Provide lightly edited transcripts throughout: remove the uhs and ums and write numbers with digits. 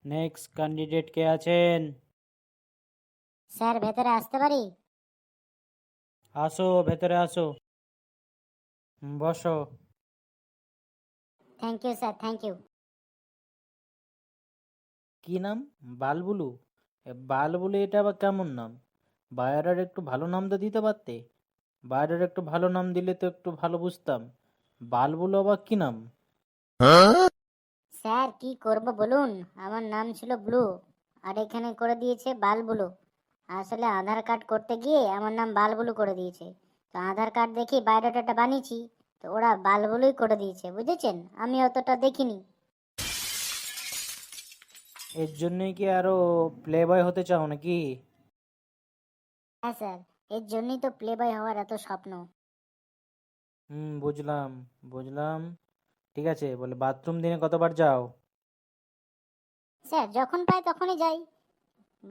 Next candidate কে আছেন? Sir ভেতরে আসতে পারি? আসো, ভেতরে আসো। বসো। Thank you sir, thank you. কি নাম? বালবুলু? বালবুলু এটা আবার কেমন নাম? বাইরের একটু ভালো নাম তো দিতে পারতে। বাইরের একটু ভালো নাম দিলে তো একটু ভালো বুঝতাম। বালবুলু আবার কি নাম? স্যার কি করব বলুন, আমার নাম ছিল ব্লু, আর এখানে করে দিয়েছে বালবুলু। আসলে আধার কার্ড করতে গিয়ে আমার নাম বালবুলু করে দিয়েছে। তো আধার কার্ড দেখি বায়োডাটাটা বানিয়েছি, তো ওরা বালবুলুই করে দিয়েছে, বুঝেছেন? আমি অতটা দেখিনি। এর জন্যই কি আরো প্লে বয় হতে চাও নাকি? হ্যাঁ স্যার, এর জন্যই তো প্লে বয় হওয়ার এত স্বপ্ন। বুঝলাম, বুঝলাম। ঠিক আছে, বলে বাথরুম দিনে কতবার যাও? স্যার যখন পাই তখনই যাই।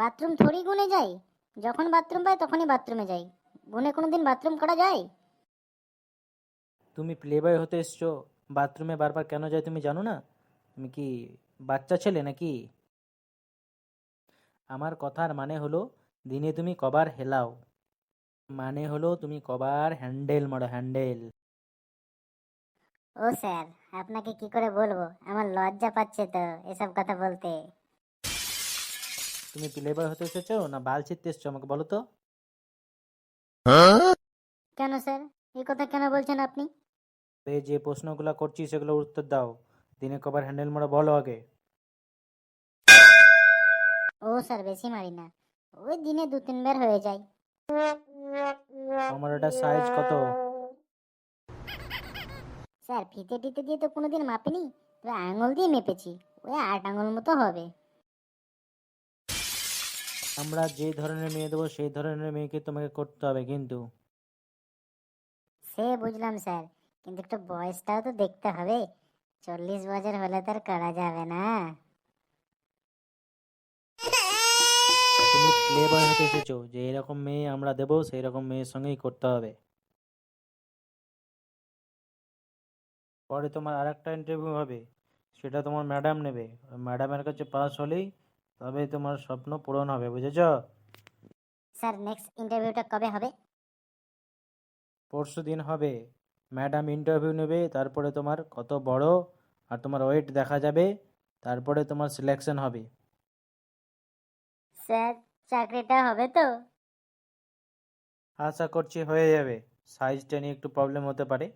বাথরুম থোড়ি গুনে যাই। যখন বাথরুম পাই তখনই বাথরুমে যাই। গুনে কোনো দিন বাথরুম করা যায়? তুমি প্লে বয় হতে এসছো, বাথরুমে বারবার কেন যায় তুমি জানো না? তুমি কি বাচ্চা ছেলে নাকি? আমার কথার মানে হলো দিনে তুমি কবার হেলাও, মানে হলো তুমি কবার হ্যান্ডেল মারো, হ্যান্ডেল। ও স্যার, আপনাকে কি করে বলবো, আমার লজ্জা পাচ্ছে তো এসব কথা বলতে। তুমি প্লে বয় হতে এসেছো না বাল ছিঁড়তে এসছো আমাকে বলো তো? কেন স্যার, এই কথা কেন বলছেন আপনি? এই যে প্রশ্নগুলো করছি সেগুলোর উত্তর দাও। দিনে কবার হ্যান্ডেল মারো বলো আগে। ও স্যার, বেশি মারি না, ওই দিনে 2-3 বার হয়ে যায়। আমার ওটা সাইজ কত? স্যার ফিতে টিতে দিয়ে তো কোনোদিন মাপিনি, তবে আঙুল দিয়ে মেপেছি, ওই 8 আঙুল মতো হবে। আমরা যে ধরনের মেয়ে দেবো সেই ধরনের মেয়েকে তোমাকে করতে হবে কিন্তু। সে বুঝলাম স্যার, কিন্তু একটু বয়সটাও তো দেখতে হবে। 40 বছর হলে তো আর করা যাবে না। তুমি প্লে বয় হতে এসেছো, যে এরকম মেয়ে আমরা দেবো সেই রকম মেয়ের সঙ্গেই করতে হবে। পরে তোমার আর একটা ইন্টারভিউ হবে, সেটা তোমার ম্যাডাম নেবে। ম্যাডামের কাছে পাস হলেই তবে তোমার স্বপ্ন পূরণ হবে, বুঝেছো? স্যার নেক্সট ইন্টারভিউটা কবে হবে? পরশু দিন হবে। ম্যাডাম ইন্টারভিউ নেবে, তারপরে তোমার কত বড় আর তোমার ওয়েট দেখা যাবে, তারপরে তোমার সিলেকশন হবে। স্যার চাকরিটা হবে তো? আশা করছি হয়ে যাবে। সাইজটা নিয়ে একটু প্রবলেম হতে পারে,